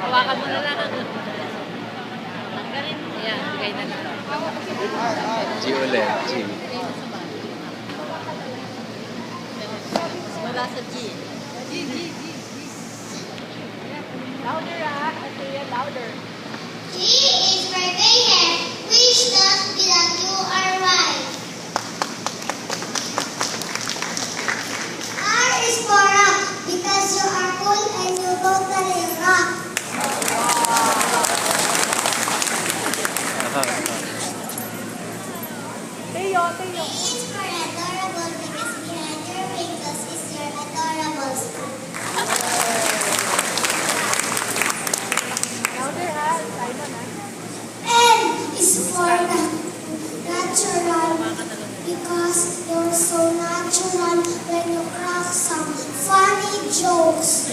Hawakan mo na lang. Tanggalin mo. Ayan, bigay na lang. G ulit, G. Mula sa G. Louder Ate, louder. G is for Greyhair, which does that you are right. R is for Rock, because you are cool and you totally rock. Teo. A is for Adorable, because behind your wrinkles is your adorable smile. Louder Simon N is for natural, because you're so natural when you crack some funny jokes.